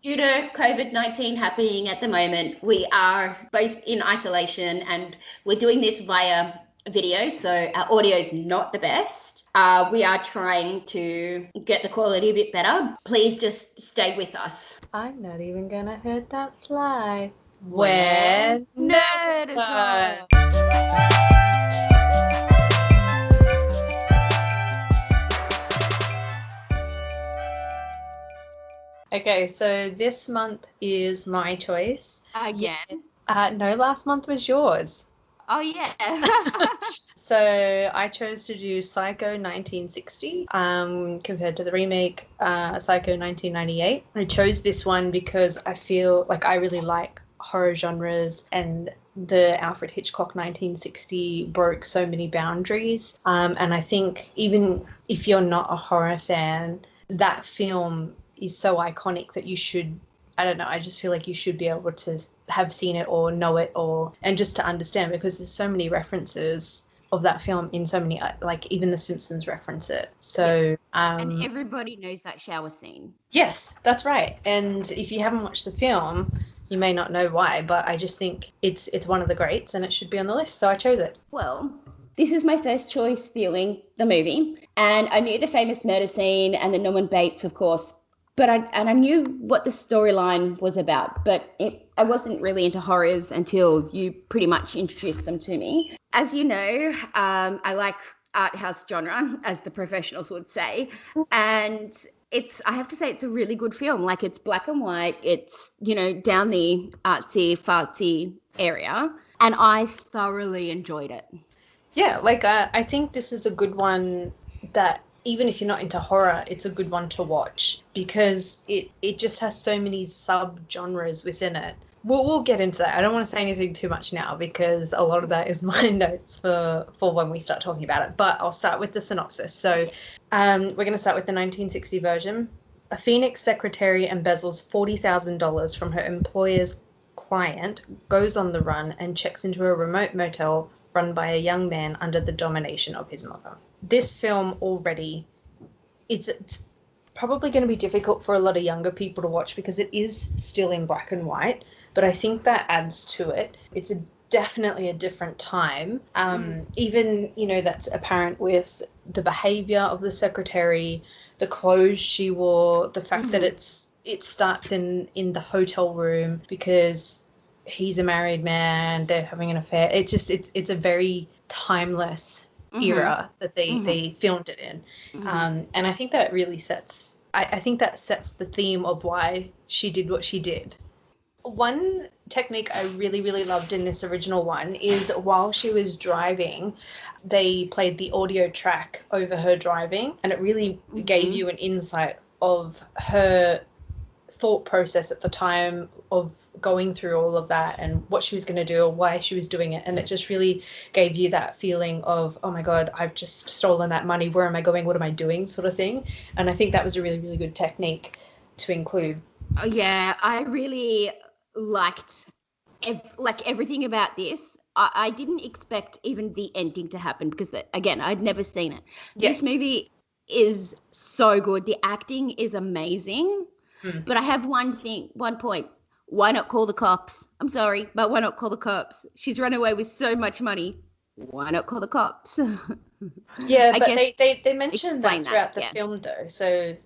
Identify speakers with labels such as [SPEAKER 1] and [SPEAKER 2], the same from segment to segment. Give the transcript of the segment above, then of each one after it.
[SPEAKER 1] Due to COVID-19 happening at the moment, we are both in isolation and we're doing this via video, so our audio is not the best. We are trying to get the quality a bit better. Please just stay with us.
[SPEAKER 2] I'm not even gonna hurt that fly.
[SPEAKER 1] We're
[SPEAKER 2] Nerdazone. Okay, so this month is my choice.
[SPEAKER 1] Again.
[SPEAKER 2] No, last month was yours.
[SPEAKER 1] Oh, yeah.
[SPEAKER 2] So I chose to do Psycho 1960 compared to the remake Psycho 1998. I chose this one because I feel like I really like horror genres, and the Alfred Hitchcock 1960 broke so many boundaries. And I think even if you're not a horror fan, that film is so iconic that you should, I don't know, I just feel like you should be able to have seen it or know it, and just to understand, because there's so many references of that film in so many, like even The Simpsons reference it. So
[SPEAKER 1] and everybody knows that shower scene.
[SPEAKER 2] Yes, that's right. And if you haven't watched the film, you may not know why, but I just think it's one of the greats and it should be on the list, so I chose it.
[SPEAKER 1] Well, this is my first choice viewing the movie, and I knew the famous murder scene and the Norman Bates, of course, but I knew what the storyline was about, but I wasn't really into horrors until you pretty much introduced them to me. As you know, I like art house genre, as the professionals would say, and I have to say it's a really good film. Like, it's black and white, it's, down the artsy fartsy area, and I thoroughly enjoyed it.
[SPEAKER 2] Yeah, like I think this is a good one that even if you're not into horror, it's a good one to watch because it just has so many sub-genres within it. We'll get into that. I don't want to say anything too much now because a lot of that is my notes for when we start talking about it. But I'll start with the synopsis. So we're going to start with the 1960 version. A Phoenix secretary embezzles $40,000 from her employer's client, goes on the run, and checks into a remote motel run by a young man under the domination of his mother. This film already, it's probably going to be difficult for a lot of younger people to watch because it is still in black and white, but I think that adds to it. It's definitely a different time. Even, that's apparent with the behavior of the secretary, the clothes she wore, the fact that it starts in the hotel room because he's a married man, they're having an affair. It's a very timeless era that they filmed it in. And I think that really sets the theme of why she did what she did. One technique I really, really loved in this original one is while she was driving, they played the audio track over her driving, and it really gave you an insight of her thought process at the time of going through all of that and what she was going to do or why she was doing it. And it just really gave you that feeling of, oh my God, I've just stolen that money. Where am I going? What am I doing? Sort of thing. And I think that was a really, really good technique to include.
[SPEAKER 1] Oh, yeah, I really liked everything about this. I didn't expect even the ending to happen because, again, I'd never seen it. Yeah. This movie is so good. The acting is amazing. But I have one point. Why not call the cops? I'm sorry, but why not call the cops? She's run away with so much money. Why not call the cops?
[SPEAKER 2] Yeah, but they mentioned that throughout the film, though. So,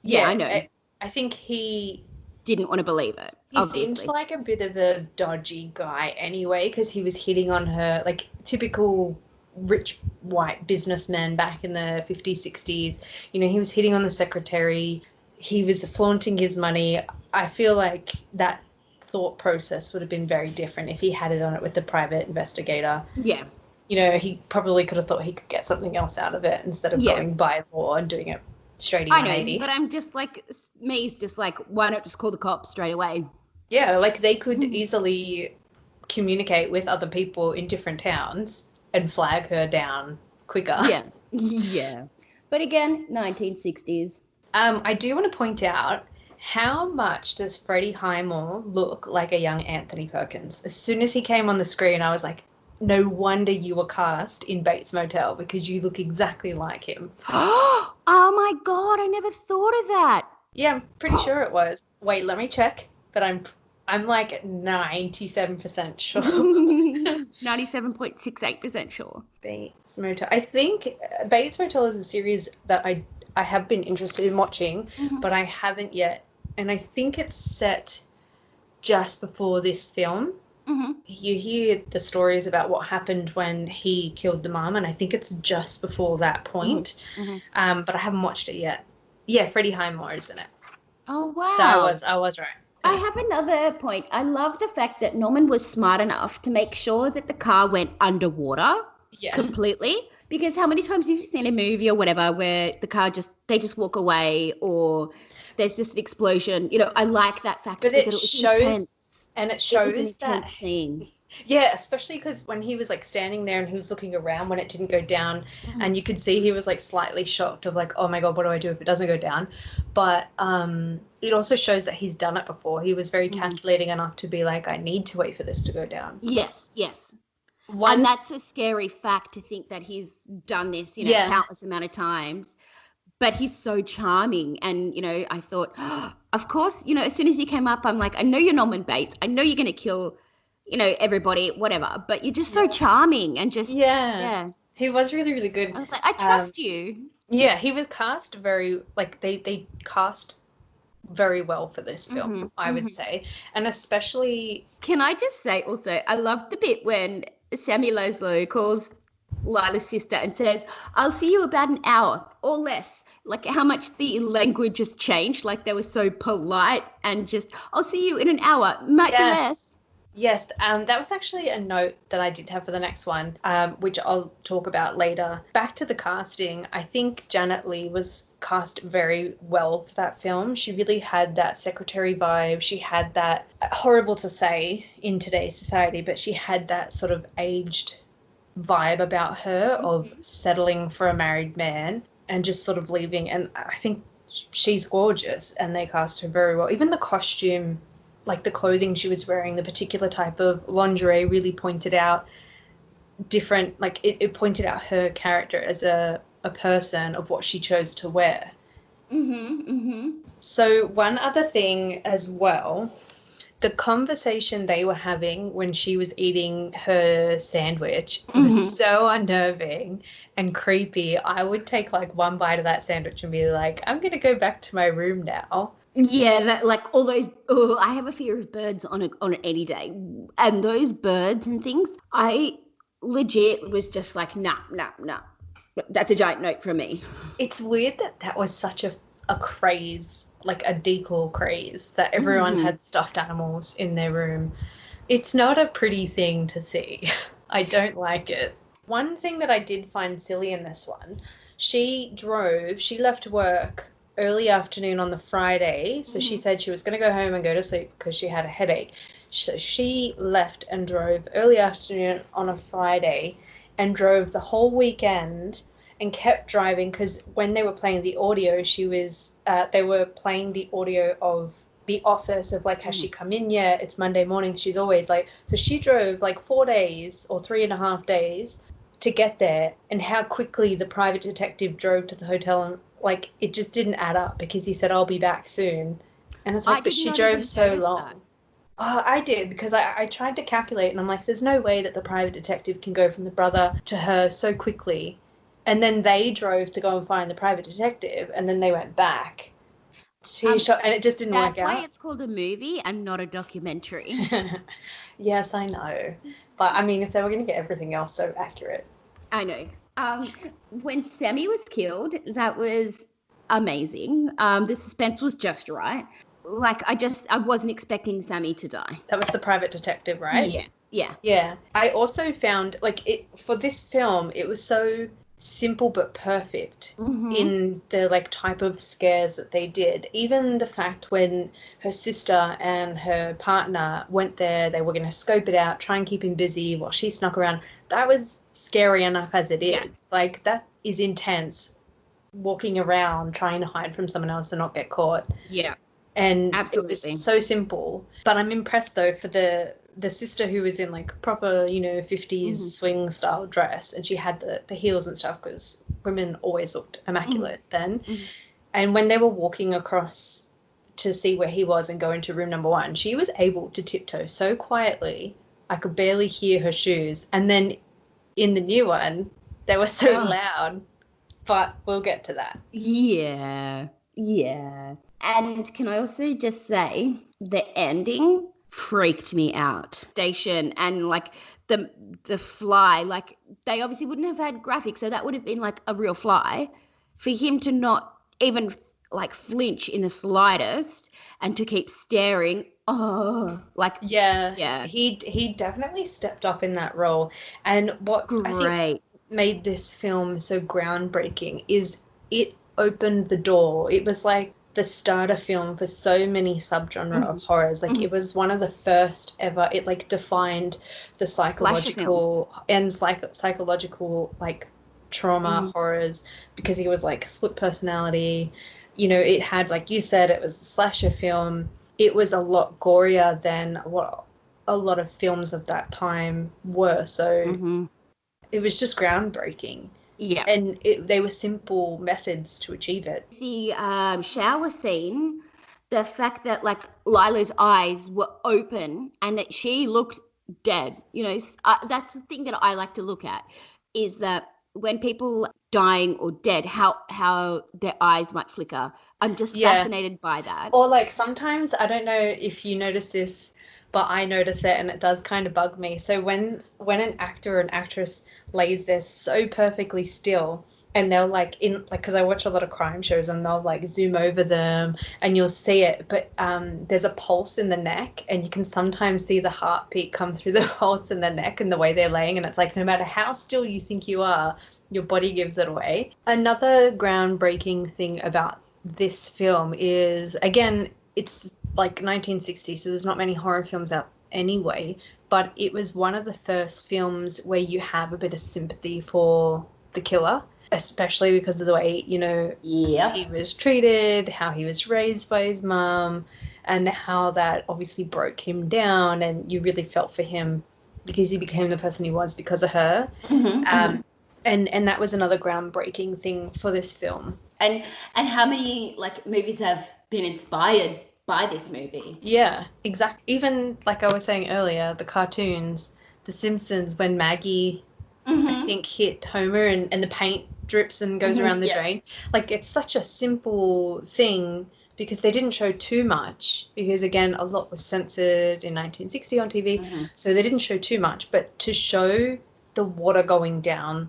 [SPEAKER 1] yeah, I know.
[SPEAKER 2] I think he
[SPEAKER 1] didn't want to believe it.
[SPEAKER 2] He seemed like a bit of a dodgy guy anyway, because he was hitting on her, like typical rich white businessman back in the 50s, 60s. He was hitting on the secretary. He was flaunting his money. I feel like that thought process would have been very different if he had it on it with the private investigator.
[SPEAKER 1] Yeah.
[SPEAKER 2] He probably could have thought he could get something else out of it instead of going by law and doing it straight 180.
[SPEAKER 1] I know, but I'm just like, me's just like, why not just call the cops straight away?
[SPEAKER 2] Yeah, like they could easily communicate with other people in different towns and flag her down quicker.
[SPEAKER 1] Yeah. Yeah. But again, 1960s.
[SPEAKER 2] I do want to point out, how much does Freddie Highmore look like a young Anthony Perkins? As soon as he came on the screen, I was like, no wonder you were cast in Bates Motel because you look exactly like him.
[SPEAKER 1] Oh my God, I never thought of that.
[SPEAKER 2] Yeah, I'm pretty sure it was. Wait, let me check. But I'm like 97% sure.
[SPEAKER 1] 97.68% sure.
[SPEAKER 2] Bates Motel. I think Bates Motel is a series that I have been interested in watching, but I haven't yet. And I think it's set just before this film. You hear the stories about what happened when he killed the mum, and I think it's just before that point. But I haven't watched it yet. Yeah, Freddie Highmore is in it.
[SPEAKER 1] Oh, wow.
[SPEAKER 2] So I was right.
[SPEAKER 1] I have another point. I love the fact that Norman was smart enough to make sure that the car went underwater completely. Because how many times have you seen a movie or whatever where the car they just walk away, or there's just an explosion? You know, I like that fact.
[SPEAKER 2] But
[SPEAKER 1] because
[SPEAKER 2] it
[SPEAKER 1] was
[SPEAKER 2] shows,
[SPEAKER 1] intense.
[SPEAKER 2] and it shows
[SPEAKER 1] It was an intense
[SPEAKER 2] that
[SPEAKER 1] scene.
[SPEAKER 2] Yeah, especially because when he was like standing there and he was looking around when it didn't go down, and you could see he was like slightly shocked of like, oh my God, what do I do if it doesn't go down? But it also shows that he's done it before. He was very calculating enough to be like, I need to wait for this to go down.
[SPEAKER 1] Yes. And that's a scary fact to think that he's done this, countless amount of times. But he's so charming. And, I thought, of course, as soon as he came up, I'm like, I know you're Norman Bates. I know you're going to kill, everybody, whatever. But you're just so charming and just, yeah.
[SPEAKER 2] He was really, really good.
[SPEAKER 1] I was like, I trust you.
[SPEAKER 2] Yeah, he was cast very, like, they cast very well for this film, I would say. And especially...
[SPEAKER 1] Can I just say also, I love the bit when Sammy Laszlo calls Lila's sister and says, I'll see you about an hour or less. Like how much the language has changed. Like they were so polite and just, I'll see you in an hour, might be less.
[SPEAKER 2] Yes, that was actually a note that I did have for the next one, which I'll talk about later. Back to the casting, I think Janet Leigh was cast very well for that film. She really had that secretary vibe. She had that, horrible to say in today's society, but she had that sort of aged vibe about her of settling for a married man and just sort of leaving. And I think she's gorgeous and they cast her very well. Even the costume, like the clothing she was wearing, the particular type of lingerie really pointed out different, like it pointed out her character as a person of what she chose to wear. So one other thing as well, the conversation they were having when she was eating her sandwich was so unnerving and creepy. I would take like one bite of that sandwich and be like, I'm going to go back to my room now.
[SPEAKER 1] Yeah, that, like all those. Oh, I have a fear of birds on any day, and those birds and things. I legit was just like, nah. That's a giant note from me.
[SPEAKER 2] It's weird that was such a craze, like a decor craze, that everyone had stuffed animals in their room. It's not a pretty thing to see. I don't like it. One thing that I did find silly in this one, she left work early afternoon on the Friday. So she said she was going to go home and go to sleep because she had a headache. So she left and drove early afternoon on a Friday and drove the whole weekend and kept driving because when they were playing the audio, they were playing the audio of The Office of like, has she come in yet? It's Monday morning. She's always like, so she drove like 4 days or 3.5 days to get there, and how quickly the private detective drove to the hotel, and like it just didn't add up because he said, I'll be back soon. And it's like, but she drove so long. Oh, I did, because I tried to calculate and I'm like, there's no way that the private detective can go from the brother to her so quickly. And then they drove to go and find the private detective and then they went back. And it just didn't work out.
[SPEAKER 1] That's why it's called a movie and not a documentary.
[SPEAKER 2] Yes, I know. But I mean, if they were going to get everything else so accurate.
[SPEAKER 1] I know. When Sammy was killed, that was amazing. The suspense was just right. Like, I wasn't expecting Sammy to die.
[SPEAKER 2] That was the private detective, right?
[SPEAKER 1] Yeah.
[SPEAKER 2] I also found, like, for this film, it was so simple but perfect in the, like, type of scares that they did. Even the fact when her sister and her partner went there, they were going to scope it out, try and keep him busy while she snuck around. That was scary enough as it is. Yeah. Like, that is intense, walking around trying to hide from someone else and not get caught.
[SPEAKER 1] Yeah.
[SPEAKER 2] And
[SPEAKER 1] absolutely.
[SPEAKER 2] It was so simple. But I'm impressed, though, for the sister who was in, like, proper, 50s swing style dress, and she had the heels and stuff, because women always looked immaculate then. And when they were walking across to see where he was and go into room number 1, she was able to tiptoe so quietly. I could barely hear her shoes. And then in the new one, they were so loud. But we'll get to that.
[SPEAKER 1] Yeah. And can I also just say the ending freaked me out. Station and like the fly, like they obviously wouldn't have had graphics, so that would have been like a real fly. For him to not even like flinch in the slightest and to keep staring,
[SPEAKER 2] he definitely stepped up in that role. And what I think made this film so groundbreaking is it opened the door. It was like the starter film for so many subgenre of horrors. Like it was one of the first ever. It like defined the psychological like trauma horrors, because he was like split personality. You know, it had, like you said, it was a slasher film. It was a lot gorier than what a lot of films of that time were. So it was just groundbreaking.
[SPEAKER 1] Yeah.
[SPEAKER 2] And they were simple methods to achieve it.
[SPEAKER 1] The shower scene, the fact that like Lila's eyes were open and that she looked dead, you know, that's the thing that I like to look at, is that when people dying or dead, how their eyes might flicker. I'm just fascinated by that.
[SPEAKER 2] Or like sometimes, I don't know if you notice this, but I notice it and it does kind of bug me. So when an actor or an actress lays there so perfectly still, and they'll like because I watch a lot of crime shows and they'll like zoom over them and you'll see it, but there's a pulse in the neck and you can sometimes see the heartbeat come through the pulse in the neck and the way they're laying, and it's like no matter how still you think you are, your body gives it away. Another groundbreaking thing about this film is, again, it's like 1960, so there's not many horror films out anyway, but it was one of the first films where you have a bit of sympathy for the killer, especially because of the way, you know, he was treated, how he was raised by his mum, and how that obviously broke him down, and you really felt for him because he became the person he was because of her. And that was another groundbreaking thing for this film.
[SPEAKER 1] And how many like movies have been inspired by this movie?
[SPEAKER 2] Yeah, exactly. Even like I was saying earlier, the cartoons, The Simpsons, when Maggie, I think, hit Homer and the paint drips and goes around the drain. Like, it's such a simple thing because they didn't show too much, because again, a lot was censored in 1960 on TV, so they didn't show too much. But to show the water going down,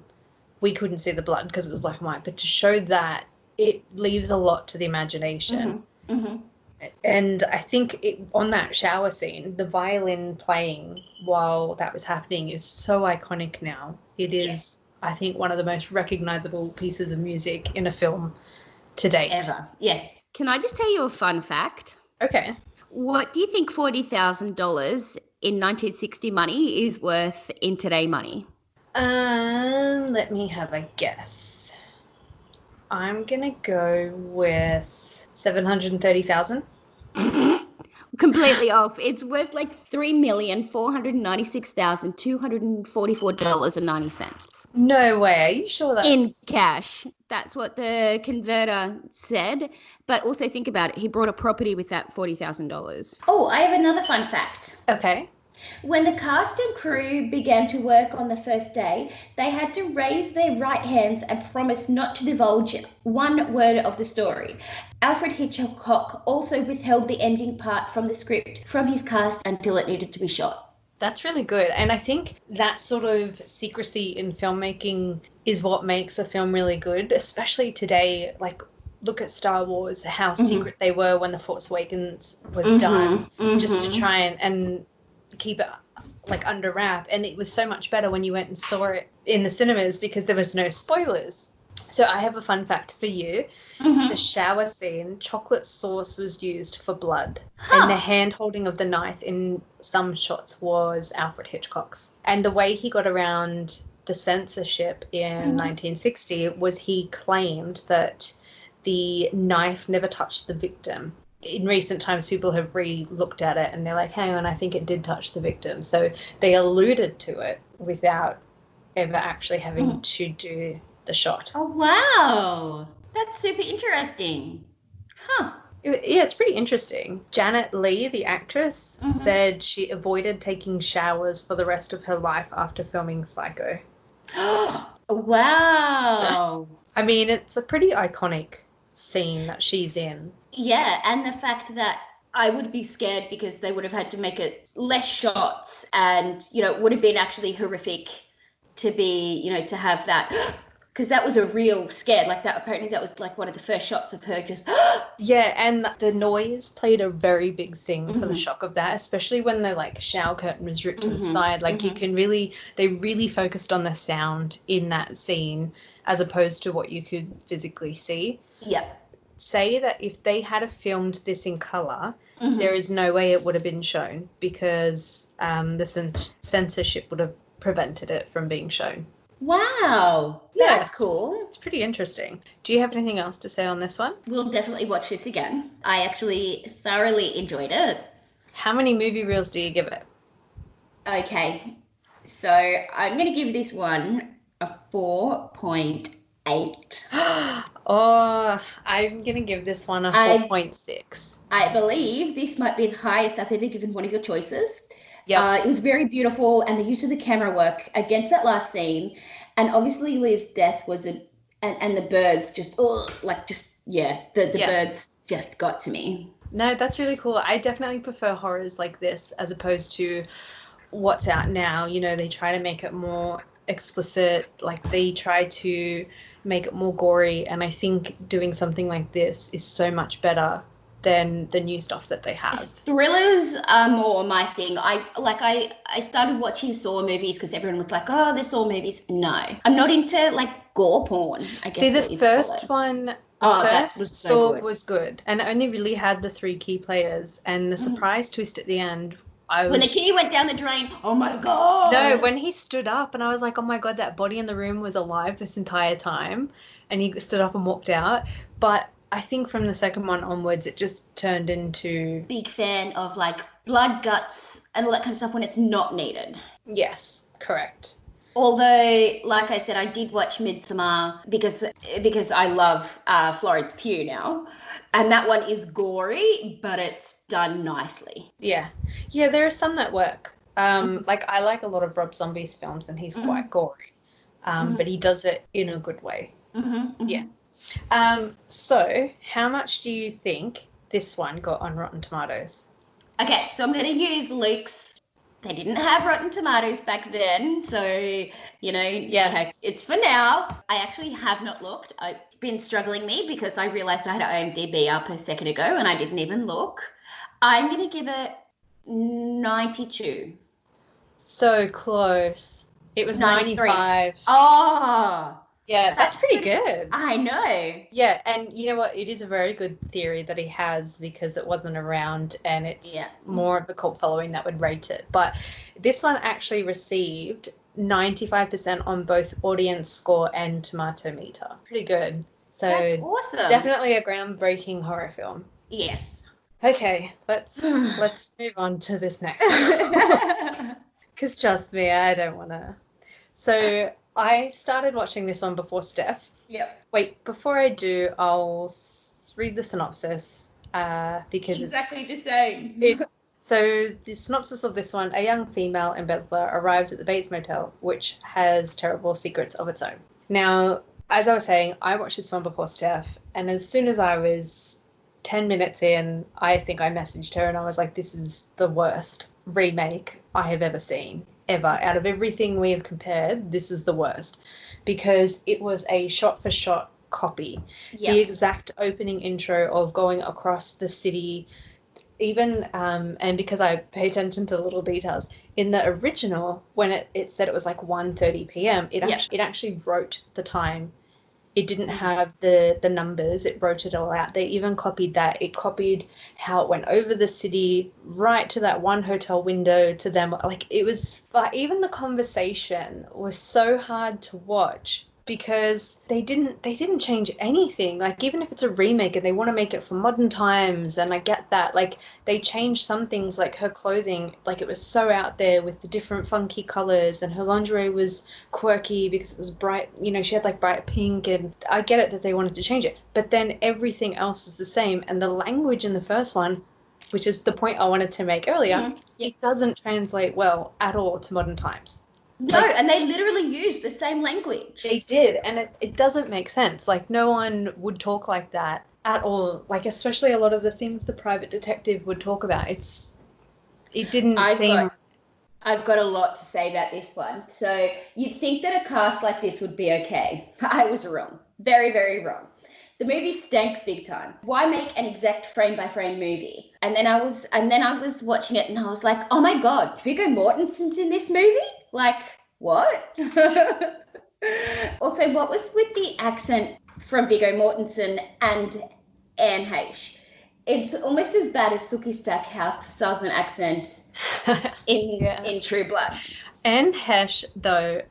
[SPEAKER 2] we couldn't see the blood because it was black and white, but to show that, it leaves a lot to the imagination. And I think on that shower scene, the violin playing while that was happening is so iconic now. It is, I think, one of the most recognizable pieces of music in a film to date.
[SPEAKER 1] Ever. Yeah. Can I just tell you a fun fact?
[SPEAKER 2] Okay.
[SPEAKER 1] What do you think $40,000 in 1960 money is worth in today money?
[SPEAKER 2] Let me have a guess. I'm gonna go with 730,000.
[SPEAKER 1] Completely off. It's worth like $3,496,244.90.
[SPEAKER 2] No way. Are you sure that's
[SPEAKER 1] in cash? That's what the converter said. But also think about it. He bought a property with that $40,000. Oh, I have another fun fact.
[SPEAKER 2] Okay.
[SPEAKER 1] When the cast and crew began to work on the first day, they had to raise their right hands and promise not to divulge one word of the story. Alfred Hitchcock also withheld the ending part from the script from his cast until it needed to be shot.
[SPEAKER 2] That's really good. And I think that sort of secrecy in filmmaking is what makes a film really good, especially today. Like, look at Star Wars, how secret they were when The Force Awakens was done, just to try and keep it like under wrap. And it was so much better when you went and saw it in the cinemas because there was no spoilers. So I have a fun fact for you. The shower scene, chocolate sauce was used for blood. And the hand holding of the knife in some shots was Alfred Hitchcock's. And the way he got around the censorship in 1960 was he claimed that the knife never touched the victim. In recent times, people have re-looked at it and they're like, hang on, I think it did touch the victim. So they alluded to it without ever actually having to do the shot.
[SPEAKER 1] Oh, wow. That's super interesting. Huh.
[SPEAKER 2] Yeah, it's pretty interesting. Janet Leigh, the actress,
[SPEAKER 1] Mhm.
[SPEAKER 2] said she avoided taking showers for the rest of her life after filming Psycho.
[SPEAKER 1] Wow.
[SPEAKER 2] I mean, it's a pretty iconic scene that she's in.
[SPEAKER 1] Yeah, and the fact that I would be scared because they would have had to make it less shots and, it would have been actually horrific to be, to have that because that was a real scare. Like that, apparently that was like one of the first shots of her just
[SPEAKER 2] Yeah, and the noise played a very big thing for the
[SPEAKER 1] Mhm.
[SPEAKER 2] shock of that, especially when the like shower curtain was ripped to the
[SPEAKER 1] Mhm.
[SPEAKER 2] side. Like you
[SPEAKER 1] Mhm.
[SPEAKER 2] can really, they really focused on the sound in that scene as opposed to what you could physically see.
[SPEAKER 1] Yep.
[SPEAKER 2] Say that if they had filmed this in color, there
[SPEAKER 1] Mhm.
[SPEAKER 2] is no way it would have been shown because the censorship would have prevented it from being shown.
[SPEAKER 1] Wow.
[SPEAKER 2] Yeah,
[SPEAKER 1] That's cool.
[SPEAKER 2] it's pretty interesting. Do you have anything else to say on this one?
[SPEAKER 1] We'll definitely watch this again. I actually thoroughly enjoyed it.
[SPEAKER 2] How many movie reels do you give it?
[SPEAKER 1] Okay. So I'm going to give this one a 4.8.
[SPEAKER 2] Oh, I'm gonna give this one a
[SPEAKER 1] I
[SPEAKER 2] 4.6.
[SPEAKER 1] I believe this might be the highest I've ever given one of your choices.
[SPEAKER 2] Yep.
[SPEAKER 1] It was very beautiful, and the use of the camera work against that last scene, and obviously Liz's death was and the birds just the
[SPEAKER 2] Yeah.
[SPEAKER 1] birds just got to me.
[SPEAKER 2] No, that's really cool. I definitely prefer horrors like this as opposed to what's out now. You know, they try to make it more explicit, like they try to make it more gory, and I think doing something like this is so much better than the new stuff that they have.
[SPEAKER 1] Thrillers are more my thing. I started watching Saw movies because everyone was like, "Oh, they're Saw movies." No, I'm not into like gore porn. I guess
[SPEAKER 2] See, the
[SPEAKER 1] what you'd call
[SPEAKER 2] first
[SPEAKER 1] it.
[SPEAKER 2] one,
[SPEAKER 1] Oh, that was so
[SPEAKER 2] Saw
[SPEAKER 1] good.
[SPEAKER 2] was good, and it only really had the three key players, and the
[SPEAKER 1] Mhm.
[SPEAKER 2] surprise twist at the end. I
[SPEAKER 1] When
[SPEAKER 2] was
[SPEAKER 1] the key went down the drain, oh my god!
[SPEAKER 2] No, when he stood up, and I was like, oh my god, that body in the room was alive this entire time, and he stood up and walked out. But I think from the second one onwards, it just turned into
[SPEAKER 1] Big fan of like blood, guts, and all that kind of stuff when it's not needed.
[SPEAKER 2] yes, correct.
[SPEAKER 1] Although, like I said, I did watch Midsommar because I love Florence Pugh now, and that one is gory, but it's done nicely.
[SPEAKER 2] Yeah, yeah, there are some that work. Like I like a lot of Rob Zombie's films, and he's quite gory, but he does it in a good way. Yeah. So how much do you think this one got on Rotten Tomatoes?
[SPEAKER 1] Okay, so I'm going to use Luke's. They didn't have Rotten Tomatoes back then, so
[SPEAKER 2] Yes.
[SPEAKER 1] okay, it's for now. I actually have not looked. I've been struggling me because I realized I had IMDb up a second ago and I didn't even look. I'm going to give it 92.
[SPEAKER 2] So close. It was
[SPEAKER 1] 93.
[SPEAKER 2] 95.
[SPEAKER 1] Oh,
[SPEAKER 2] Yeah, that's pretty good.
[SPEAKER 1] I know.
[SPEAKER 2] Yeah, and you know what? It is a very good theory that he has because it wasn't around and it's
[SPEAKER 1] Yeah.
[SPEAKER 2] more of the cult following that would rate it. But this one actually received 95% on both audience score and tomato meter. Pretty good. So
[SPEAKER 1] That's awesome.
[SPEAKER 2] definitely a groundbreaking horror film.
[SPEAKER 1] Yes.
[SPEAKER 2] Okay, let's move on to this next one. Because trust me, I don't want to. So I started watching this one before Steph.
[SPEAKER 1] Yep.
[SPEAKER 2] Wait, before I do, I'll read the synopsis because
[SPEAKER 1] Exactly the same.
[SPEAKER 2] So the synopsis of this one: a young female embezzler arrives at the Bates Motel, which has terrible secrets of its own. Now, as I was saying, I watched this one before Steph, and as soon as I was 10 minutes in, I think I messaged her and I was like, this is the worst remake I have ever seen, ever. Out of everything we have compared, this is the worst because it was a shot-for-shot copy.
[SPEAKER 1] Yep.
[SPEAKER 2] The exact opening intro of going across the city, even, and because I pay attention to little details, in the original, when it said it was like 1:30 p.m., it actually wrote the time. It didn't have the numbers. It wrote it all out. They even copied that. It copied how it went over the city, right to that one hotel window to them. Like it was, but even the conversation was so hard to watch because they didn't change anything. Like, even if it's a remake and they want to make it for modern times, and I get that, like, they changed some things, like her clothing, like it was so out there with the different funky colors, and her lingerie was quirky because it was bright, you know, she had like bright pink, and I get it that they wanted to change it, but then everything else is the same. And the language in the first one, which is the point I wanted to make earlier, it doesn't translate well at all to modern times.
[SPEAKER 1] No, like, and they literally used the same language.
[SPEAKER 2] They did, and it doesn't make sense. Like, no one would talk like that at all. Like, especially a lot of the things the private detective would talk about. It didn't seem...
[SPEAKER 1] I've got a lot to say about this one. So you'd think that a cast like this would be okay. I was wrong. Very, very wrong. The movie stank big time. Why make an exact frame-by-frame movie? And then I was watching it and I was like, oh my God, Viggo Mortensen's in this movie? Like, what? Also, what was with the accent from Viggo Mortensen and Anne Heche? It's almost as bad as Sookie Stackhouse Southern accent in True Blood.
[SPEAKER 2] Anne Heche, though,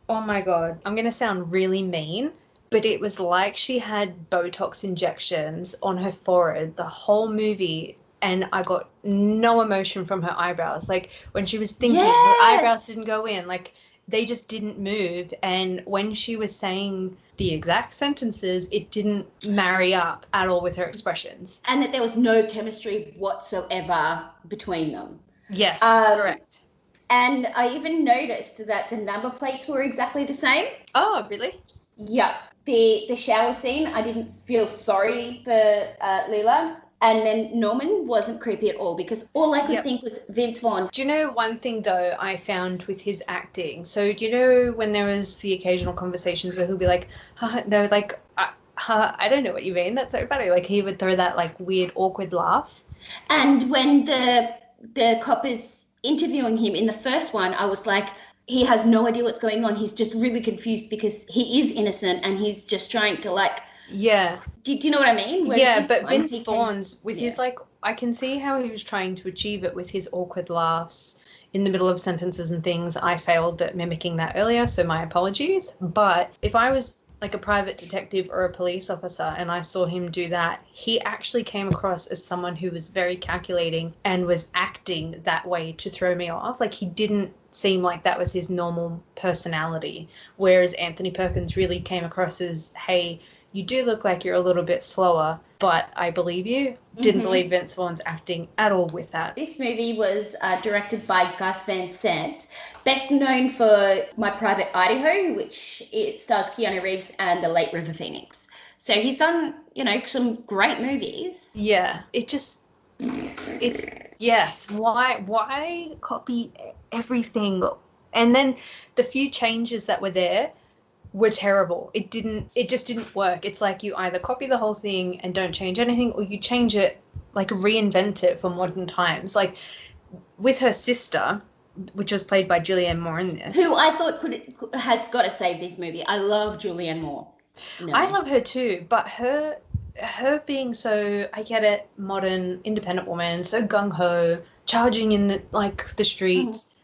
[SPEAKER 2] oh my God, I'm going to sound really mean, but it was like she had Botox injections on her forehead the whole movie, and I got no emotion from her eyebrows. Like, when she was thinking, her eyebrows didn't go in. Like, they just didn't move. And when she was saying the exact sentences, it didn't marry up at all with her expressions.
[SPEAKER 1] And that there was no chemistry whatsoever between them.
[SPEAKER 2] Yes, correct.
[SPEAKER 1] And I even noticed that the number plates were exactly the same.
[SPEAKER 2] Oh, really?
[SPEAKER 1] Yeah. The shower scene, I didn't feel sorry for Leela. And then Norman wasn't creepy at all, because all I could think was Vince Vaughn.
[SPEAKER 2] Do you know one thing, though, I found with his acting? So, you know, when there was the occasional conversations where he'll be like, no, like, I don't know what you mean. That's so funny. Like, he would throw that, like, weird, awkward laugh.
[SPEAKER 1] And when the cop is interviewing him in the first one, I was like, he has no idea what's going on. He's just really confused because he is innocent and he's just trying to, like...
[SPEAKER 2] Yeah.
[SPEAKER 1] Do you know what I mean?
[SPEAKER 2] Yeah, but Vince Vaughn's, with his, like, I can see how he was trying to achieve it with his awkward laughs in the middle of sentences and things. I failed at mimicking that earlier, so my apologies. But if I was, like, a private detective or a police officer and I saw him do that, he actually came across as someone who was very calculating and was acting that way to throw me off. Like, he didn't seem like that was his normal personality, whereas Anthony Perkins really came across as, hey, you do look like you're a little bit slower, but I believe you. Didn't believe Vince Vaughn's acting at all with that.
[SPEAKER 1] This movie was directed by Gus Van Sant, best known for My Private Idaho, which it stars Keanu Reeves and The Late River Phoenix. So he's done, you know, some great movies.
[SPEAKER 2] Yeah, it's yes. Why copy everything? And then the few changes that were there were terrible. It just didn't work. It's like you either copy the whole thing and don't change anything, or you change it, like reinvent it for modern times. Like with her sister, which was played by Julianne Moore in this.
[SPEAKER 1] Who I thought has got to save this movie. I love Julianne Moore.
[SPEAKER 2] No. I love her too, but her being so, I get it, modern, independent woman, so gung-ho, charging in the streets. Mm-hmm.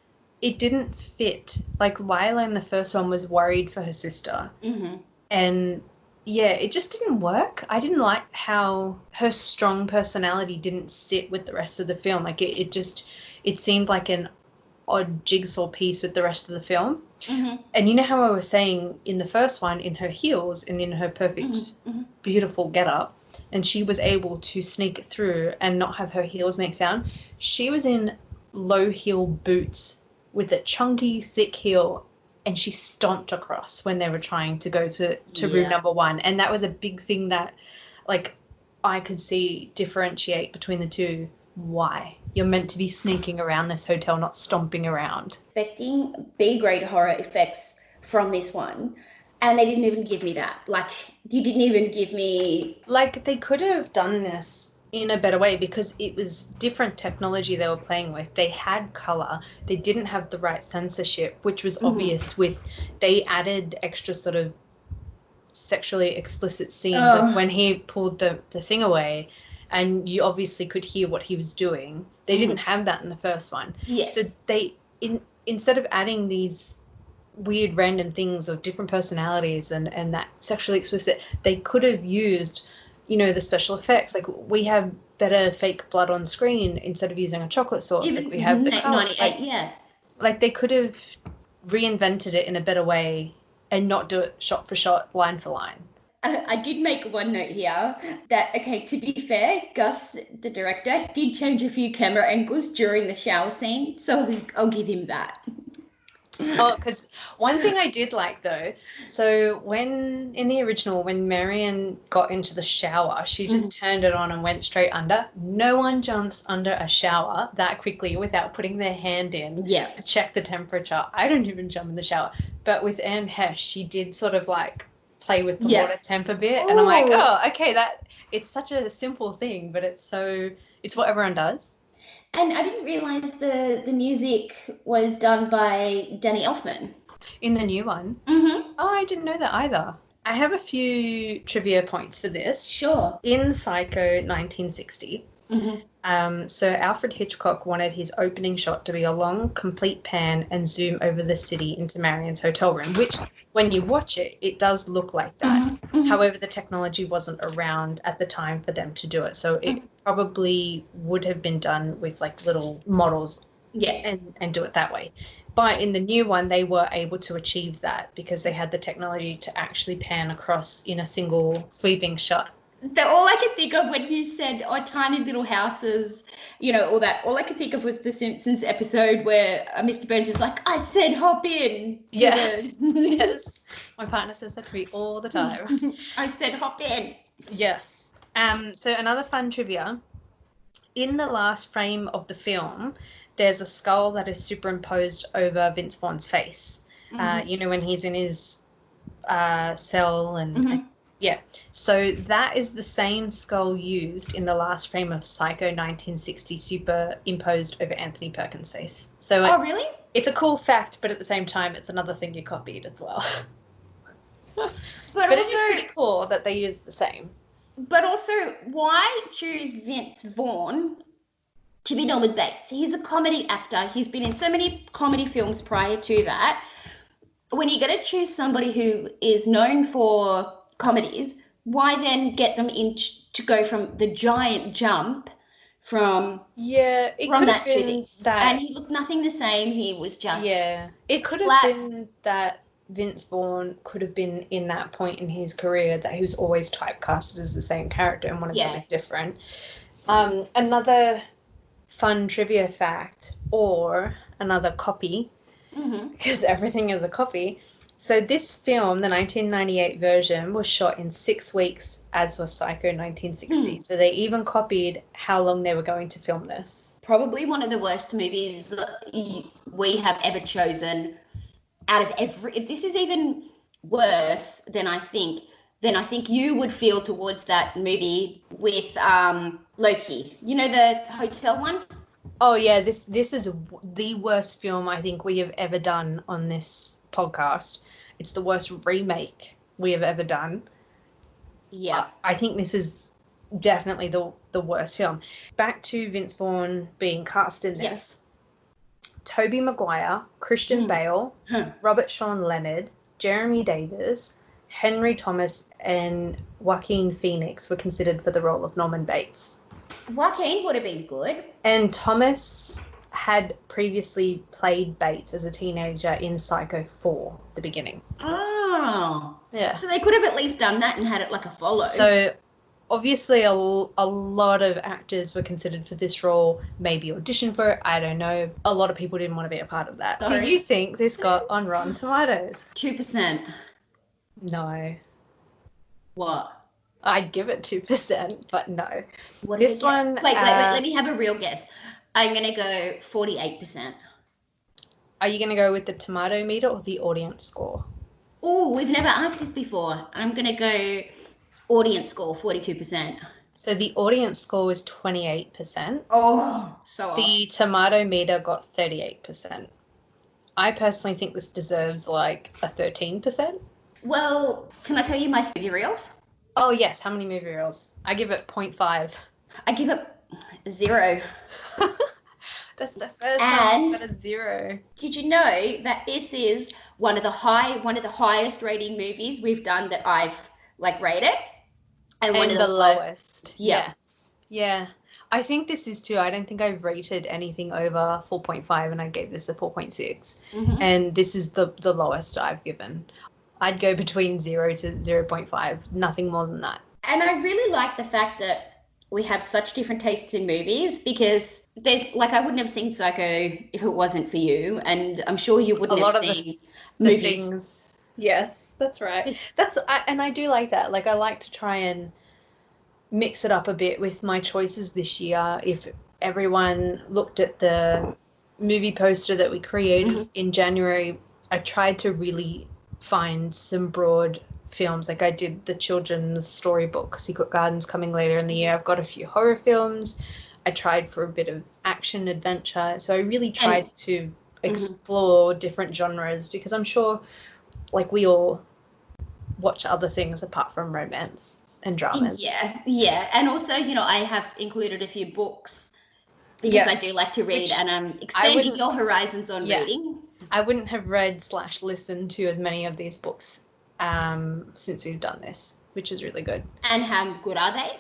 [SPEAKER 2] It didn't fit. Like, Lila in the first one was worried for her sister. Mm-hmm. And, yeah, it just didn't work. I didn't like how her strong personality didn't sit with the rest of the film. Like, it seemed like an odd jigsaw piece with the rest of the film. Mm-hmm. And you know how I was saying in the first one, in her heels and in her perfect, beautiful getup, and she was able to sneak through and not have her heels make sound. She was in low heel boots with a chunky, thick heel, and she stomped across when they were trying to go to room number 1. And that was a big thing that, like, I could see differentiate between the two. Why? You're meant to be sneaking around this hotel, not stomping around.
[SPEAKER 1] Expecting B-grade horror effects from this one, and they didn't even give me that. Like, you didn't even give me...
[SPEAKER 2] Like, they could have done this in a better way because it was different technology they were playing with. They had color. They didn't have the right censorship, which was obvious with... They added extra sort of sexually explicit scenes. Like when he pulled the thing away, and you obviously could hear what he was doing. They didn't have that in the first one.
[SPEAKER 1] Yes.
[SPEAKER 2] So they, instead of adding these weird random things of different personalities and that sexually explicit, they could have used, you know, the special effects. Like, we have better fake blood on screen instead of using a chocolate sauce.
[SPEAKER 1] Even
[SPEAKER 2] like we have the color.
[SPEAKER 1] 98, yeah.
[SPEAKER 2] Like they could have reinvented it in a better way and not do it shot for shot, line for line.
[SPEAKER 1] I did make one note here that, okay, to be fair, Gus, the director, did change a few camera angles during the shower scene, so I'll give him that.
[SPEAKER 2] Oh, because one thing I did like though, so when in the original, when Marion got into the shower, she just turned it on and went straight under. No one jumps under a shower that quickly without putting their hand in to check the temperature. I don't even jump in the shower. But with Anne Hesh, she did sort of like play with the water temp a bit. And I'm like, oh, okay, that it's such a simple thing, but it's what everyone does.
[SPEAKER 1] And I didn't realise the music was done by Danny Elfman.
[SPEAKER 2] In the new one?
[SPEAKER 1] Mm-hmm.
[SPEAKER 2] Oh, I didn't know that either. I have a few trivia points for this.
[SPEAKER 1] Sure.
[SPEAKER 2] In Psycho 1960, so Alfred Hitchcock wanted his opening shot to be a long, complete pan and zoom over the city into Marion's hotel room, which, when you watch it, it does look like that. However, the technology wasn't around at the time for them to do it, so it probably would have been done with like little models and do it that way. But in the new one, they were able to achieve that because they had the technology to actually pan across in a single sweeping shot.
[SPEAKER 1] All I could think of when you said, tiny little houses, you know, all that, all I could think of was the Simpsons episode where Mr. Burns is like, I said hop in.
[SPEAKER 2] Yes. Yes. My partner says that to me all the time.
[SPEAKER 1] I said hop in.
[SPEAKER 2] Yes. So another fun trivia. In the last frame of the film, there's a skull that is superimposed over Vince Vaughn's face. You know, when he's in his cell and yeah. So that is the same skull used in the last frame of Psycho 1960 superimposed over Anthony Perkins' face. So
[SPEAKER 1] really?
[SPEAKER 2] It's a cool fact, but at the same time, it's another thing you copied as well. But
[SPEAKER 1] also,
[SPEAKER 2] it is pretty cool that they use the same.
[SPEAKER 1] But also, why choose Vince Vaughn to be Norman Bates? He's a comedy actor. He's been in so many comedy films prior to that. When you're going to choose somebody who is known for comedies, why then get them in to go from the giant jump from that to this? And he looked nothing the same. He was just
[SPEAKER 2] it could have been that Vince Vaughn could have been in that point in his career that he was always typecasted as the same character and wanted something different. Another fun trivia fact, or another copy, because everything is a copy. So this film, the 1998 version, was shot in 6 weeks, as was Psycho 1960. So they even copied how long they were going to film this.
[SPEAKER 1] Probably one of the worst movies we have ever chosen out of every. This is even worse than I think you would feel towards that movie with Loki. You know, the hotel one?
[SPEAKER 2] Oh yeah, this is the worst film I think we have ever done on this podcast. It's the worst remake we have ever done.
[SPEAKER 1] Yeah.
[SPEAKER 2] I think this is definitely the worst film. Back to Vince Vaughn being cast in this. Tobey Maguire, Christian Bale, Robert Sean Leonard, Jeremy Davies, Henry Thomas, and Joaquin Phoenix were considered for the role of Norman Bates.
[SPEAKER 1] Joaquin would have been good.
[SPEAKER 2] And Thomas had previously played Bates as a teenager in Psycho 4 at the beginning.
[SPEAKER 1] Oh.
[SPEAKER 2] Yeah.
[SPEAKER 1] So they could have at least done that and had it like a follow.
[SPEAKER 2] So obviously a lot of actors were considered for this role, maybe auditioned for it, I don't know. A lot of people didn't want to be a part of that.
[SPEAKER 1] Sorry.
[SPEAKER 2] Do you think this got on Rotten Tomatoes?
[SPEAKER 1] 2%.
[SPEAKER 2] No.
[SPEAKER 1] What?
[SPEAKER 2] I'd give it 2%, but no.
[SPEAKER 1] What
[SPEAKER 2] this one...
[SPEAKER 1] Wait, let me have a real guess. I'm going to go 48%.
[SPEAKER 2] Are you going to go with the tomato meter or the audience score?
[SPEAKER 1] Oh, we've never asked this before. I'm going to go audience score, 42%.
[SPEAKER 2] So the audience score was 28%.
[SPEAKER 1] Oh, so off.
[SPEAKER 2] The tomato meter got 38%. I personally think this deserves like a 13%.
[SPEAKER 1] Well, can I tell you my movie reels?
[SPEAKER 2] Oh, yes. How many movie reels? I give it 0.5.
[SPEAKER 1] I give it 0.
[SPEAKER 2] That's the first time I've got a 0.
[SPEAKER 1] Did you know that this is one of the highest rating movies we've done that I've like rated, and one of the lowest.
[SPEAKER 2] Yeah. Yes. Yeah. I think this is too. I don't think I've rated anything over 4.5, and I gave this a 4.6. And this is the lowest I've given. I'd go between 0 to 0.5, nothing more than that.
[SPEAKER 1] And I really like the fact that we have such different tastes in movies, because there's like, I wouldn't have seen Psycho if it wasn't for you, and I'm sure you wouldn't have seen
[SPEAKER 2] the things. Yes, that's right. And I do like that. Like, I like to try and mix it up a bit with my choices this year. If everyone looked at the movie poster that we created in January, I tried to really find some broad films. Like, I did the children's storybook Secret Gardens coming later in the year. I've got a few horror films. I tried for a bit of action adventure. So I really tried to explore different genres, because I'm sure like we all watch other things apart from romance and dramas.
[SPEAKER 1] Yeah. And also, I have included a few books because I do like to read, and I'm expanding your horizons on reading.
[SPEAKER 2] I wouldn't have read / listened to as many of these books since we've done this, which is really good.
[SPEAKER 1] And how good are they?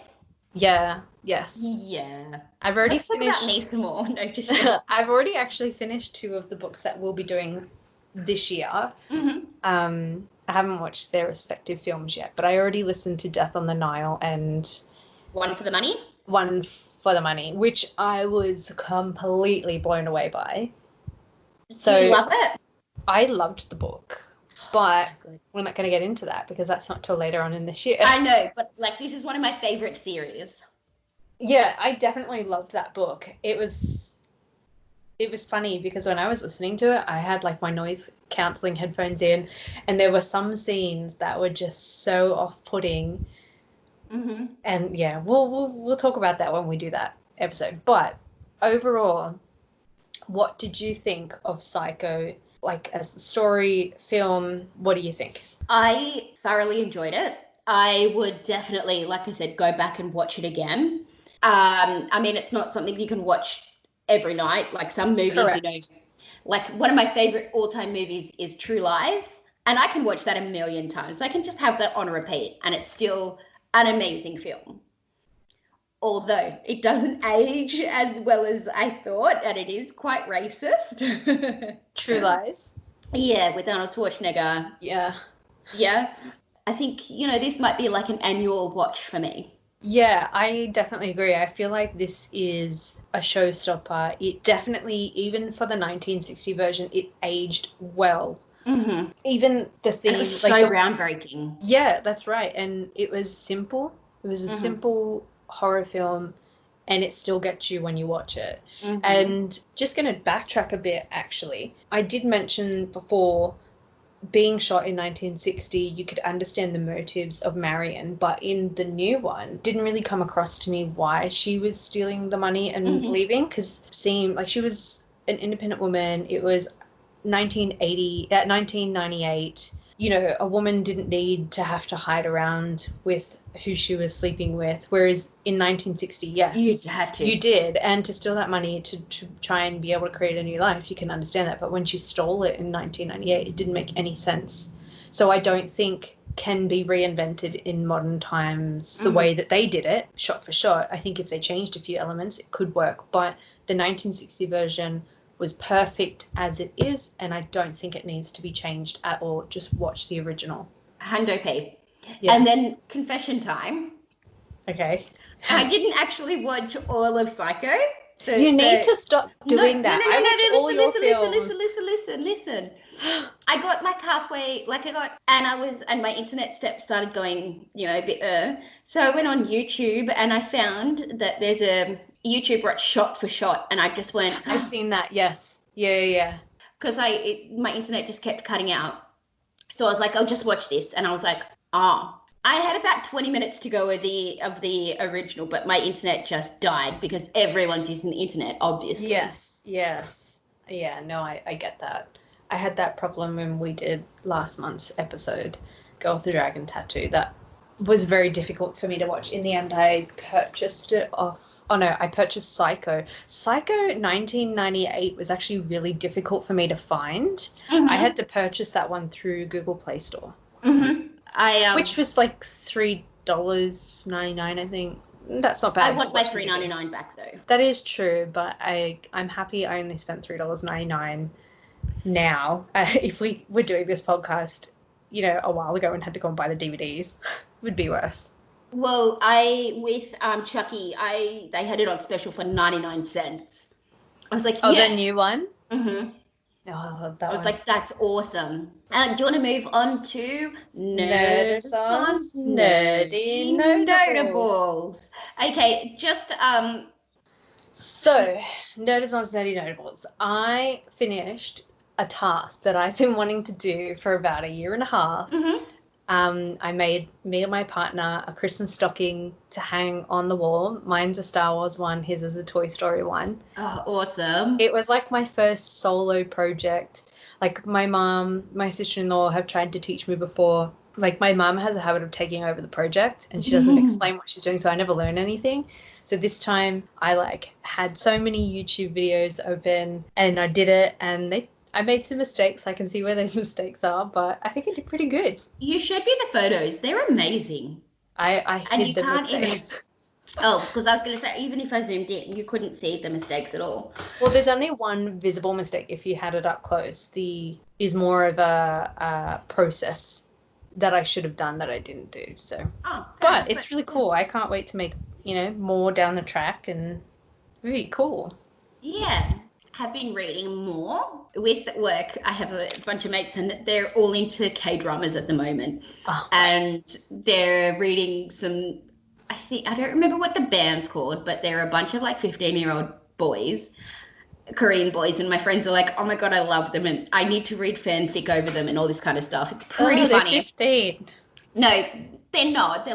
[SPEAKER 2] Yeah. Yes.
[SPEAKER 1] Yeah.
[SPEAKER 2] I've already
[SPEAKER 1] finished. Talk about me some more. No, just
[SPEAKER 2] I've already actually finished 2 of the books that we'll be doing this year. I haven't watched their respective films yet, but I already listened to Death on the Nile and
[SPEAKER 1] One for the Money.
[SPEAKER 2] One for the Money, which I was completely blown away by. So
[SPEAKER 1] you love it?
[SPEAKER 2] I loved the book, but we're not going to get into that because that's not till later on in this year.
[SPEAKER 1] I know, but like, this is one of my favorite series.
[SPEAKER 2] Yeah, I definitely loved that book. It was funny because when I was listening to it, I had like my noise cancelling headphones in, and there were some scenes that were just so off-putting. And yeah, we'll talk about that when we do that episode. But overall, what did you think of Psycho? Like, as the story, film, what do you think?
[SPEAKER 1] I thoroughly enjoyed it. I would definitely, like I said, go back and watch it again. I mean, it's not something you can watch every night. Like some movies,
[SPEAKER 2] Correct.
[SPEAKER 1] Like one of my favorite all-time movies is True Lies, and I can watch that a million times. I can just have that on repeat, and it's still an amazing film. Although it doesn't age as well as I thought, and it is quite racist.
[SPEAKER 2] True Lies?
[SPEAKER 1] Yeah, with Arnold Schwarzenegger.
[SPEAKER 2] Yeah.
[SPEAKER 1] I think, this might be like an annual watch for me.
[SPEAKER 2] Yeah, I definitely agree. I feel like this is a showstopper. It definitely, even for the 1960 version, it aged well. Even the theme,
[SPEAKER 1] it was so groundbreaking.
[SPEAKER 2] Yeah, that's right. And it was simple. It was a simple horror film, and it still gets you when you watch it. And just going to backtrack a bit, actually. I did mention before, being shot in 1960, you could understand the motives of Marion, but in the new one, didn't really come across to me why she was stealing the money and leaving, because seemed like she was an independent woman. It was 1998. A woman didn't need to have to hide around with who she was sleeping with, whereas in 1960, yes,
[SPEAKER 1] you had to.
[SPEAKER 2] You did, and to steal that money to try and be able to create a new life, you can understand that. But when she stole it in 1998, it didn't make any sense. So I don't think can be reinvented in modern times the way that they did it, shot for shot. I think if they changed a few elements, it could work. But the 1960 version was perfect as it is, and I don't think it needs to be changed at all. Just watch the original.
[SPEAKER 1] Hundo P. Yeah. And then confession time.
[SPEAKER 2] Okay.
[SPEAKER 1] I didn't actually watch all of Psycho.
[SPEAKER 2] You need to stop doing that.
[SPEAKER 1] Listen. I got like halfway, and my internet steps started going, a bit. So I went on YouTube, and I found that there's a YouTube where it's shot for shot, and I just went.
[SPEAKER 2] I've seen that. Yes. Yeah.
[SPEAKER 1] Because my internet just kept cutting out, so I was like, I'll just watch this, and I was like, I had about 20 minutes to go of the original, but my internet just died because everyone's using the internet, obviously.
[SPEAKER 2] Yes. Yeah, no, I get that. I had that problem when we did last month's episode, Girl with the Dragon Tattoo, that was very difficult for me to watch. In the end, I purchased it off. Oh no, I purchased Psycho. Psycho 1998 was actually really difficult for me to find.
[SPEAKER 1] Mm-hmm.
[SPEAKER 2] I had to purchase that one through Google Play Store.
[SPEAKER 1] Mm-hmm.
[SPEAKER 2] Which was like $3.99, I think. That's not bad.
[SPEAKER 1] I want my $3.99 back though.
[SPEAKER 2] That is true, but I'm happy I only spent $3.99 now. If we were doing this podcast, a while ago and had to go and buy the DVDs, would be worse.
[SPEAKER 1] Well, with Chucky, they had it on special for 99 cents. I was like, yes.
[SPEAKER 2] The new one?
[SPEAKER 1] Mm-hmm.
[SPEAKER 2] Oh, I love that one.
[SPEAKER 1] I was like, that's awesome. Do you want to move on to
[SPEAKER 2] Nerdison's Nerdy Notables?
[SPEAKER 1] Okay, just
[SPEAKER 2] So, Nerdison's Nerdy Notables. I finished a task that I've been wanting to do for about a year and a half.
[SPEAKER 1] Mm-hmm.
[SPEAKER 2] I made me and my partner a Christmas stocking to hang on the wall. Mine's a Star Wars one, his is a Toy Story one.
[SPEAKER 1] Oh, awesome.
[SPEAKER 2] It was like my first solo project. Like my mom, my sister-in-law have tried to teach me before. Like my mom has a habit of taking over the project and she doesn't explain what she's doing, so I never learn anything. So this time I had so many YouTube videos open and I did it, and I made some mistakes. I can see where those mistakes are, but I think I did pretty good.
[SPEAKER 1] You showed me the photos. They're amazing.
[SPEAKER 2] I hid the mistakes.
[SPEAKER 1] Because I was going to say, even if I zoomed in, you couldn't see the mistakes at all.
[SPEAKER 2] Well, there's only one visible mistake if you had it up close. Is more of a process that I should have done that I didn't do. So, but it's really cool. I can't wait to make, more down the track, and really cool.
[SPEAKER 1] Yeah. Have been reading more. With work, I have a bunch of mates and they're all into K-dramas at the moment.
[SPEAKER 2] Oh.
[SPEAKER 1] And they're reading some, I don't remember what the band's called, but they're a bunch of 15-year-old boys, Korean boys, and my friends are like, oh my God, I love them and I need to read fanfic over them and all this kind of stuff. It's pretty funny.
[SPEAKER 2] They're 15.
[SPEAKER 1] No, they're not. They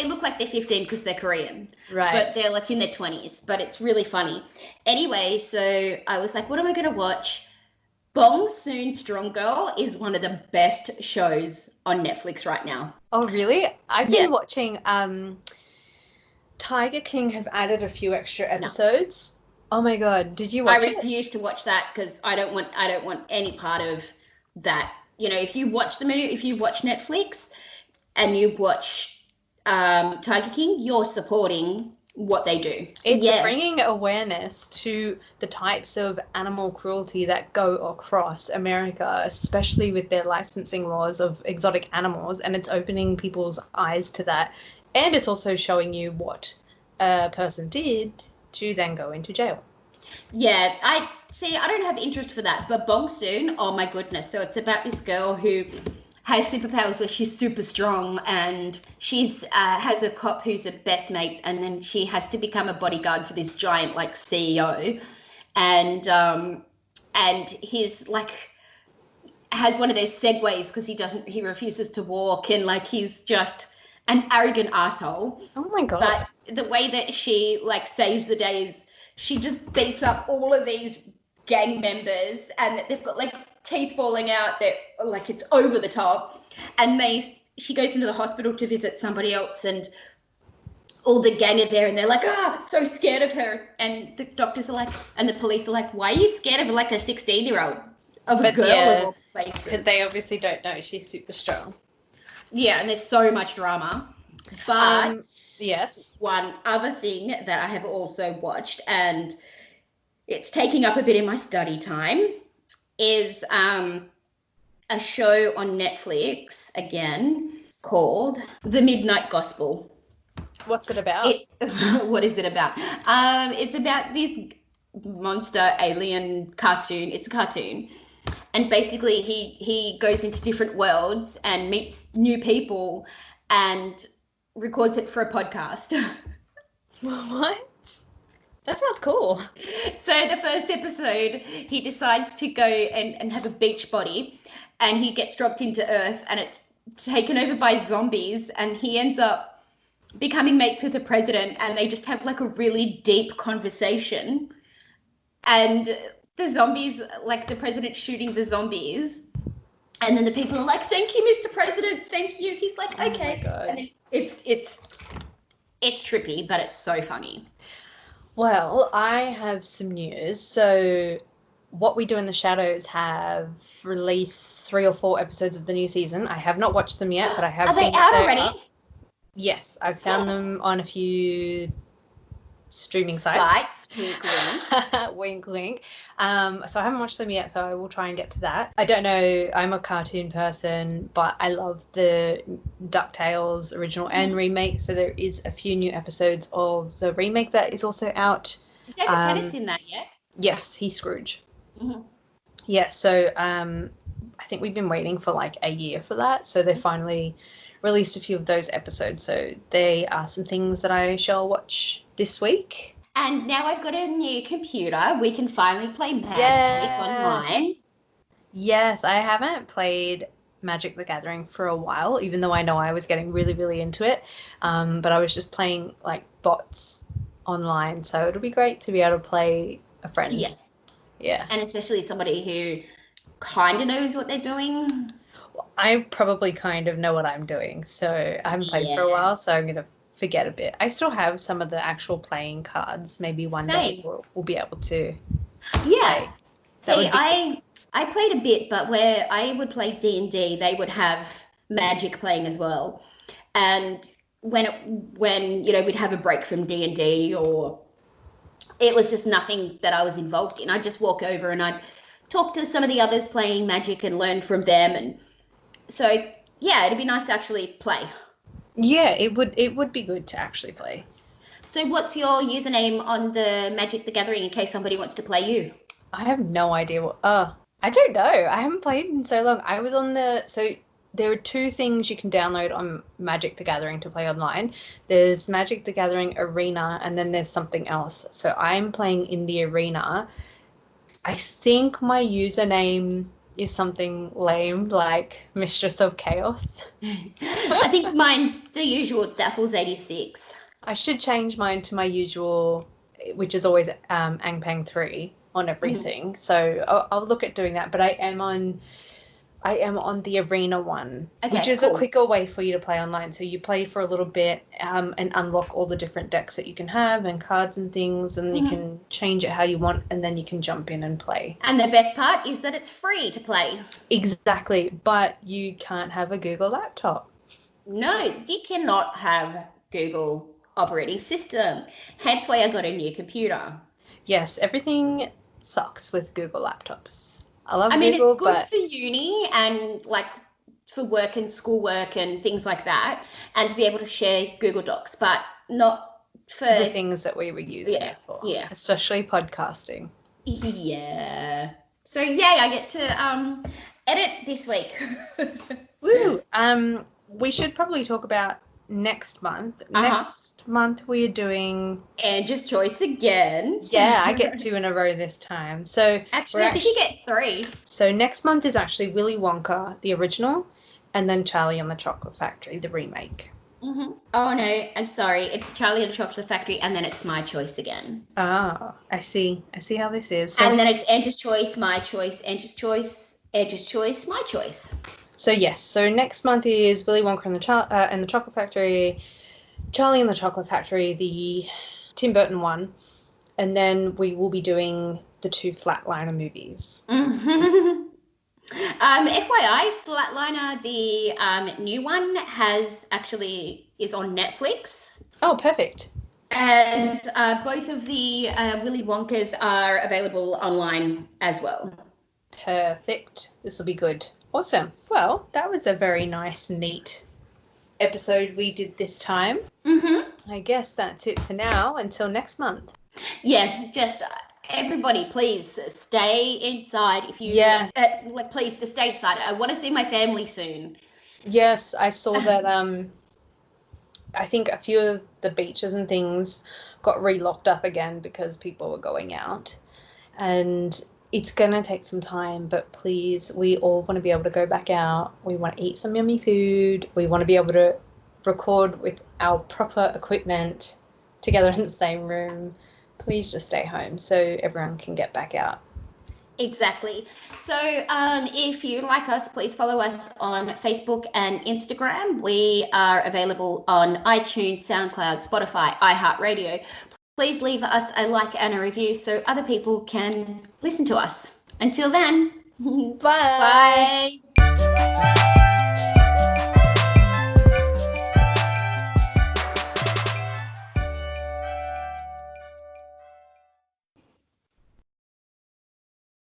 [SPEAKER 1] look like they're 15 because they're Korean.
[SPEAKER 2] Right.
[SPEAKER 1] But they're in their 20s. But it's really funny. Anyway, so I was like, what am I going to watch? Bong Soon Strong Girl is one of the best shows on Netflix right now.
[SPEAKER 2] Oh, really? I've been watching Tiger King have added a few extra episodes. No. Oh my God. Did you watch it?
[SPEAKER 1] I refuse to watch that because I don't want any part of that. If you watch Netflix and you watch Tiger King, you're supporting what they do.
[SPEAKER 2] It's bringing awareness to the types of animal cruelty that go across America, especially with their licensing laws of exotic animals, and it's opening people's eyes to that. And it's also showing you what a person did to then go into jail.
[SPEAKER 1] Yeah, I don't have interest for that, but Bong Soon, oh my goodness. So it's about this girl who has superpowers where she's super strong, and she's has a cop who's a best mate, and then she has to become a bodyguard for this giant CEO, and he's has one of those segways because he refuses to walk, and he's just an arrogant asshole.
[SPEAKER 2] Oh my God.
[SPEAKER 1] But the way that she saves the day is she just beats up all of these gang members, and they've got teeth falling out. They're it's over the top, and she goes into the hospital to visit somebody else, and all the gang are there, and they're so scared of her, and the doctors are and the police are why are you scared of a 16-year-old of a girl?
[SPEAKER 2] Yeah, because they obviously don't know she's super strong.
[SPEAKER 1] Yeah, and there's so much drama. But
[SPEAKER 2] yes,
[SPEAKER 1] one other thing that I have also watched, and it's taking up a bit in my study time, is a show on Netflix again called The Midnight Gospel.
[SPEAKER 2] What's it about?
[SPEAKER 1] What is it about? It's about this monster alien cartoon. It's a cartoon. And basically he goes into different worlds and meets new people and records it for a podcast.
[SPEAKER 2] What? That sounds cool.
[SPEAKER 1] So the first episode, he decides to go and have a beach body, and he gets dropped into Earth, and it's taken over by zombies, and he ends up becoming mates with the president, and they just have a really deep conversation. And the zombies, the president shooting the zombies, And then the people are like, "Thank you, Mr. President. Thank you." He's like, "Okay."
[SPEAKER 2] Oh my God.
[SPEAKER 1] And then it's trippy, but it's so funny.
[SPEAKER 2] Well, I have some news. So, What We Do in the Shadows have released 3 or 4 episodes of the new season. I have not watched them yet, but I have
[SPEAKER 1] Are
[SPEAKER 2] seen
[SPEAKER 1] they out
[SPEAKER 2] that
[SPEAKER 1] already?
[SPEAKER 2] up. Yes, I've found them on a few streaming sites.
[SPEAKER 1] Wink, wink.
[SPEAKER 2] Wink, wink. So I haven't watched them yet, so I will try and get to that. I don't know, I'm a cartoon person, but I love the DuckTales original and remake, so there is a few new episodes of the remake that is also out.
[SPEAKER 1] David Tennant's in that yet?
[SPEAKER 2] Yes, he's Scrooge.
[SPEAKER 1] Mm-hmm.
[SPEAKER 2] Yeah, so I think we've been waiting for like a year for that, so they finally released a few of those episodes, so they are some things that I shall watch this week.
[SPEAKER 1] And now I've got a new computer. We can finally play Magic online.
[SPEAKER 2] Yes, I haven't played Magic the Gathering for a while, even though I know I was getting really, really into it. But I was just playing like bots online, so it'll be great to be able to play a friend.
[SPEAKER 1] Yeah.
[SPEAKER 2] Yeah.
[SPEAKER 1] And especially somebody who kind of knows what they're doing.
[SPEAKER 2] I probably kind of know what I'm doing, so I haven't played for a while, so I'm going to forget a bit. I still have some of the actual playing cards. Maybe one day we'll be able to
[SPEAKER 1] Yeah.
[SPEAKER 2] play.
[SPEAKER 1] See, I played a bit, but where I would play D&D, they would have Magic playing as well. And when we'd have a break from D&D, or it was just nothing that I was involved in, I'd just walk over and I'd talk to some of the others playing Magic and learn from them. And so, yeah, it'd be nice to actually play.
[SPEAKER 2] Yeah, it would be good to actually play.
[SPEAKER 1] So what's your username on the Magic the Gathering in case somebody wants to play you?
[SPEAKER 2] I have no idea what... I don't know. I haven't played in so long. I was on so there are 2 things you can download on Magic the Gathering to play online. There's Magic the Gathering Arena, and then there's something else. So I'm playing in the Arena. I think my username is something lame, like Mistress of Chaos.
[SPEAKER 1] I think mine's the usual Daffles86.
[SPEAKER 2] I should change mine to my usual, which is always Angpang3 on everything. Mm-hmm. So I'll look at doing that. But I am on the Arena one, which is a quicker way for you to play online. So you play for a little bit and unlock all the different decks that you can have and cards and things, and you can change it how you want, and then you can jump in and play.
[SPEAKER 1] And the best part is that it's free to play.
[SPEAKER 2] Exactly, but you can't have a Google laptop.
[SPEAKER 1] No, you cannot have Google operating system. Hence why I got a new computer.
[SPEAKER 2] Yes, everything sucks with Google laptops. I love Google,
[SPEAKER 1] it's good for uni and like for work and schoolwork and things like that, and to be able to share Google Docs, but not for
[SPEAKER 2] the things that we were using it for.
[SPEAKER 1] Yeah,
[SPEAKER 2] especially podcasting.
[SPEAKER 1] Yeah. So yay, I get to edit this week.
[SPEAKER 2] Woo! We should probably talk about next month. Next month we are doing
[SPEAKER 1] Angie's Choice again.
[SPEAKER 2] Yeah, I get 2 in a row this time. So
[SPEAKER 1] actually, I think you get 3.
[SPEAKER 2] So next month is actually Willy Wonka, the original, and then Charlie and the Chocolate Factory, the remake.
[SPEAKER 1] Mm-hmm. Oh no, I'm sorry. It's Charlie and the Chocolate Factory, and then it's My Choice again.
[SPEAKER 2] Ah, I see how this is. So,
[SPEAKER 1] and then it's Angie's Choice, My Choice, Angie's Choice, Angie's Choice, My Choice.
[SPEAKER 2] So yes, so next month is Willy Wonka and the Chocolate Factory, Charlie and the Chocolate Factory, the Tim Burton one, and then we will be doing the 2 Flatliner movies.
[SPEAKER 1] Mm-hmm. FYI, Flatliner, the new one, is on Netflix.
[SPEAKER 2] Oh, perfect.
[SPEAKER 1] And both of the Willy Wonkas are available online as well.
[SPEAKER 2] Perfect. This will be good. Awesome. Well, that was a very nice, neat episode we did this time.
[SPEAKER 1] Mm-hmm.
[SPEAKER 2] I guess that's it for now. Until next month.
[SPEAKER 1] Yeah, just everybody, please stay inside. If you please just stay inside. I want to see my family soon.
[SPEAKER 2] Yes, I saw that. I think a few of the beaches and things got re-locked up again because people were going out, and it's going to take some time, but please, we all want to be able to go back out. We want to eat some yummy food. We want to be able to record with our proper equipment together in the same room. Please just stay home so everyone can get back out.
[SPEAKER 1] Exactly. So if you like us, please follow us on Facebook and Instagram. We are available on iTunes, SoundCloud, Spotify, iHeartRadio. Please leave us a like and a review so other people can listen to us. Until then,
[SPEAKER 2] Bye.
[SPEAKER 1] bye.